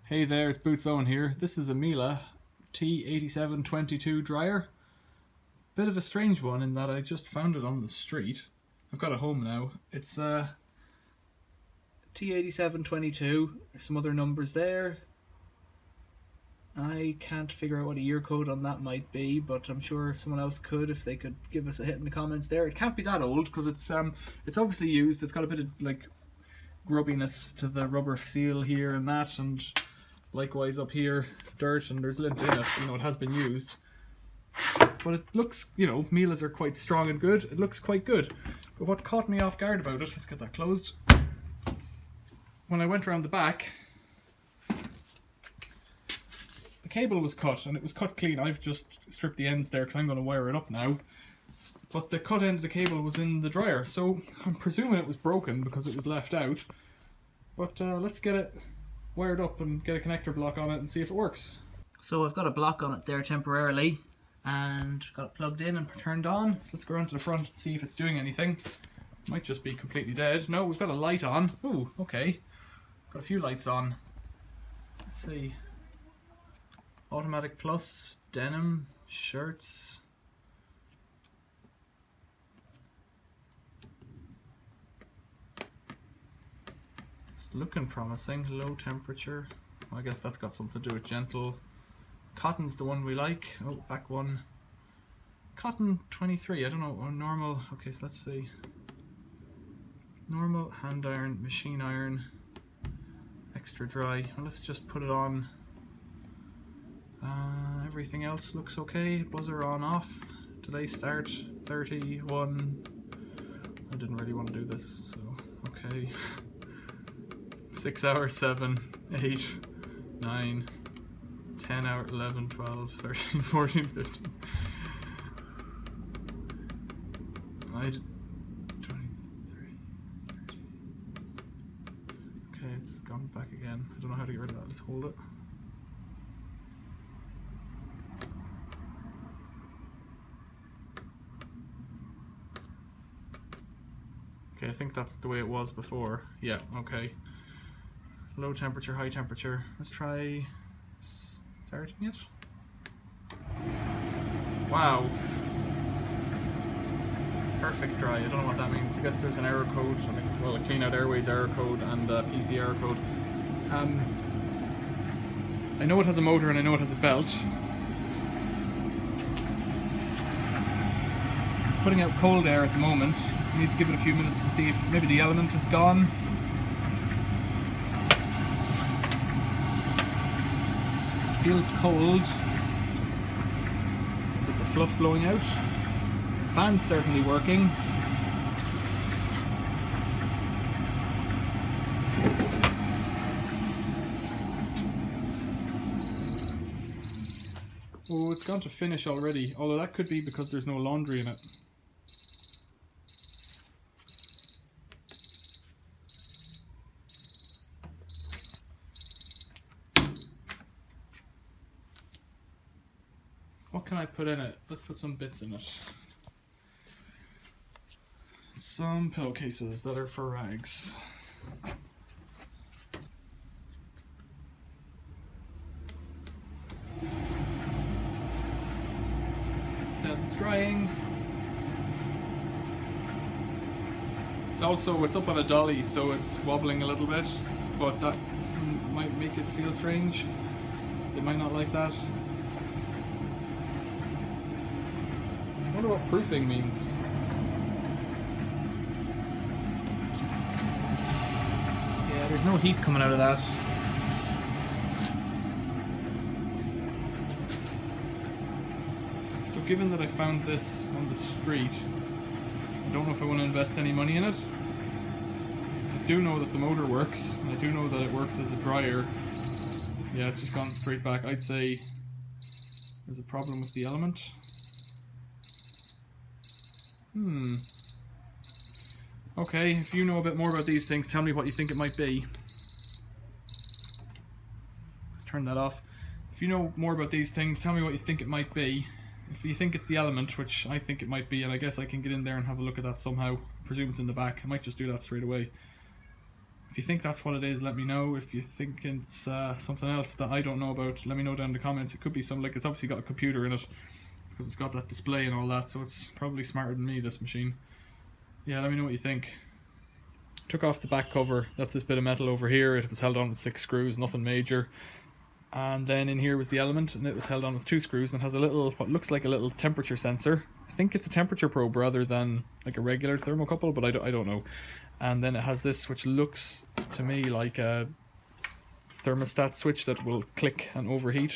Hey there, it's Boots Owen here. This is a Miele T8722 dryer. Bit of a strange one in that I just found it on the street. I've got it home now. It's T8722. There's some other numbers there. I can't figure out what a year code on that might be, but I'm sure someone else could if they could give us a hit in the comments there. It can't be that old because it's obviously used. It's got a bit of like grubbiness to the rubber seal here and that, and likewise up here, dirt, and there's lint in it. You know, it has been used. But it looks, you know, Miele's are quite strong and good. It looks quite good. But what caught me off guard about it, let's get that closed. When I went around the back, the cable was cut, and it was cut clean. I've just stripped the ends there because I'm going to wire it up now. But the cut end of the cable was in the dryer, so I'm presuming it was broken because it was left out. But let's get it wired up and get a connector block on it and see if it works. So I've got a block on it there temporarily and got it plugged in and turned on. So let's go around to the front and see if it's doing anything. It might just be completely dead. No, we've got a light on. Ooh, okay. Got a few lights on. Let's see. Automatic plus, denim, shirts. It's looking promising. Low temperature. Well, I guess that's got something to do with gentle. Cotton's the one we like. Oh, back one. Cotton 23. I don't know. Oh, normal. Okay, so let's see. Normal, hand iron, machine iron, extra dry. Well, let's just put it on. Everything else looks okay. Buzzer on off. Delay start 31. I didn't really want to do this, so okay. 6 hours, 7, 8, 9, 10 hour, 11, 12, 13, 14, 15. 23, 30. Okay, it's gone back again. I don't know how to get rid of that. Let's hold it. Okay, I think that's the way it was before. Yeah, okay. Low temperature, high temperature. Let's try starting it. Wow. Perfect dry. I don't know what that means. I guess there's an error code. I think, well, a Clean Out Airways error code and a PC error code. I know it has a motor and I know it has a belt. It's putting out cold air at the moment. I need to give it a few minutes to see if maybe the element is gone. It feels cold. It's a fluff blowing out. Fan's certainly working. Oh, it's gone to finish already, although that could be because there's no laundry in it. What can I put in it? Let's put some bits in it. Some pillowcases that are for rags. Says it's drying. It's up on a dolly, so it's wobbling a little bit, but that might make it feel strange. They might not like that. I wonder what proofing means. Yeah, there's no heat coming out of that. So given that I found this on the street, I don't know if I want to invest any money in it. I do know that the motor works, and I do know that it works as a dryer. Yeah, it's just gone straight back. I'd say there's a problem with the element. Okay, if you know a bit more about these things, tell me what you think it might be. Let's turn that off. If you know more about these things, tell me what you think it might be. If you think it's the element, which I think it might be, and I guess I can get in there and have a look at that somehow. I presume it's in the back. I might just do that straight away. If you think that's what it is, let me know. If you think it's something else that I don't know about, let me know down in the comments. It could be something like, it's obviously got a computer in it because it's got that display and all that, so it's probably smarter than me, this machine. Yeah, let me know what you think. Took off the back cover. That's this bit of metal over here. It was held on with 6 screws, nothing major. And then in here was the element, and it was held on with 2 screws, and it has a little, what looks like a little temperature sensor. I think it's a temperature probe rather than like a regular thermocouple, but I don't know. And then it has this, which looks to me like a thermostat switch that will click and overheat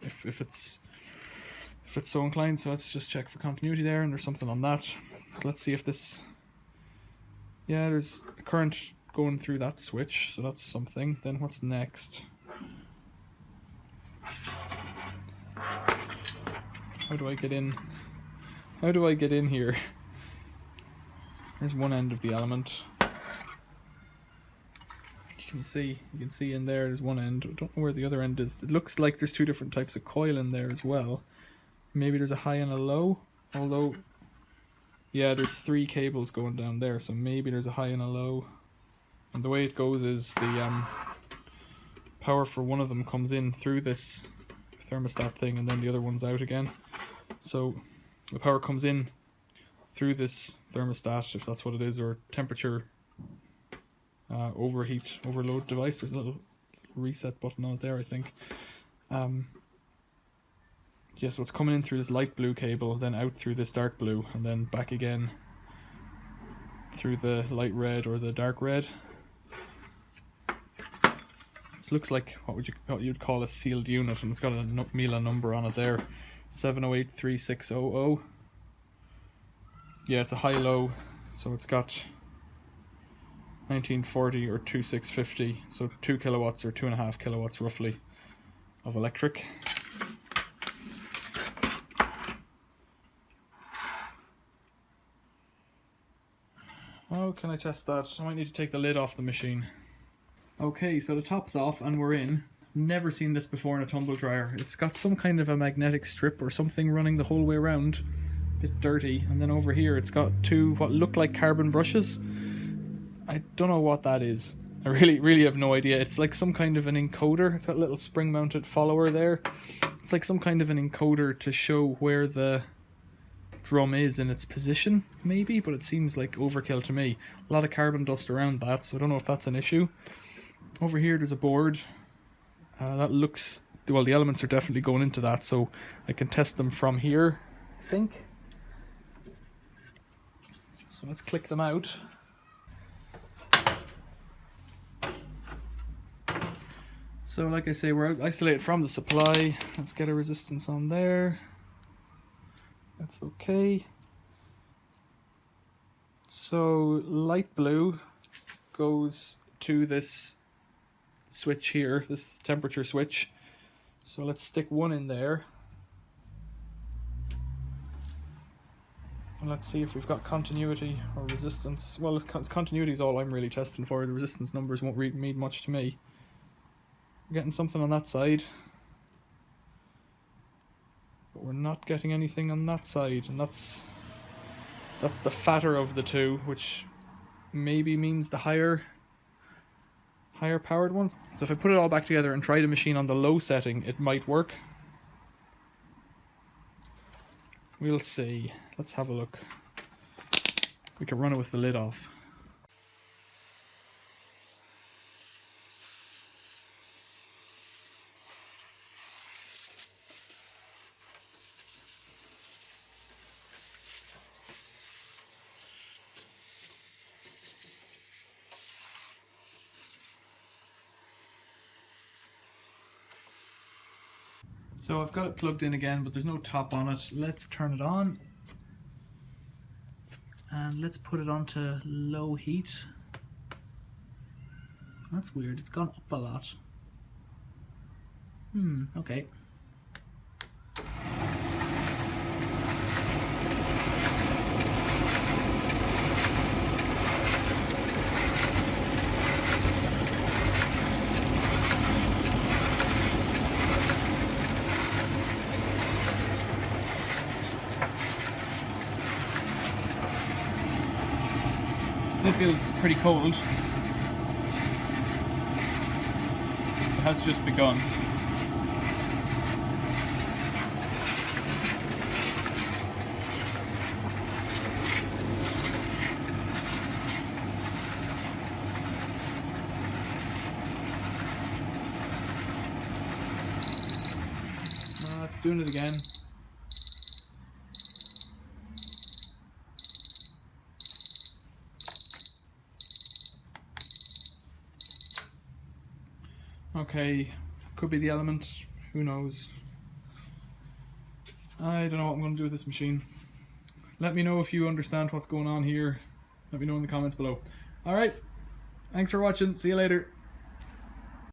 if it's so inclined. So let's just check for continuity there, and there's something on that. So let's see if this, yeah, there's a current going through that switch, so that's something. Then what's next? How do I get in? How do I get in here? There's one end of the element. You can see in there's one end. I don't know where the other end is. It looks like there's 2 different types of coil in there as well. Maybe there's a high and a low, although yeah, there's 3 cables going down there, so maybe there's a high and a low. And the way it goes is the power for one of them comes in through this thermostat thing, and then the other one's out again. So the power comes in through this thermostat, if that's what it is, or temperature overload device. There's a little reset button on it there, I think. Yeah, so it's coming in through this light blue cable, then out through this dark blue, and then back again through the light red or the dark red. This looks like what you'd call a sealed unit, and it's got a Miele number on it there, 7083600. Yeah, it's a high-low, so it's got 1940 or 2650, so 2 kilowatts or 2.5 kilowatts roughly of electric. Oh, can I test that? I might need to take the lid off the machine. Okay, so the top's off and we're in. Never seen this before in a tumble dryer. It's got some kind of a magnetic strip or something running the whole way around. Bit dirty. And then over here it's got 2 what look like carbon brushes. I don't know what that is. I really have no idea. It's like some kind of an encoder. It's got a little spring mounted follower there. It's like some kind of an encoder to show where the drum is in its position, maybe, but it seems like overkill to me. A lot of carbon dust around that, so I don't know if that's an issue. Over here there's a board. That looks, well, the elements are definitely going into that, so I can test them from here, I think. So let's click them out. So like I say, we're isolated from the supply. Let's get a resistance on there. That's okay. So light blue goes to this switch here, this temperature switch. So let's stick one in there. And let's see if we've got continuity or resistance. Well, continuity is all I'm really testing for. The resistance numbers won't mean much to me. We're getting something on that side, but we're not getting anything on that side, and that's the fatter of the 2, which maybe means the higher powered ones. So if I put it all back together and try the machine on the low setting, it might work. We'll see. Let's have a look. We can run it with the lid off. So I've got it plugged in again, but there's no top on it. Let's turn it on. And let's put it onto low heat. That's weird, it's gone up a lot. Okay. Still feels pretty cold. has just begun. It's doing it again. Okay, could be the element, who knows. I don't know what I'm going to do with this machine. Let me know if you understand what's going on here. Let me know in the comments below. Alright, thanks for watching, see you later.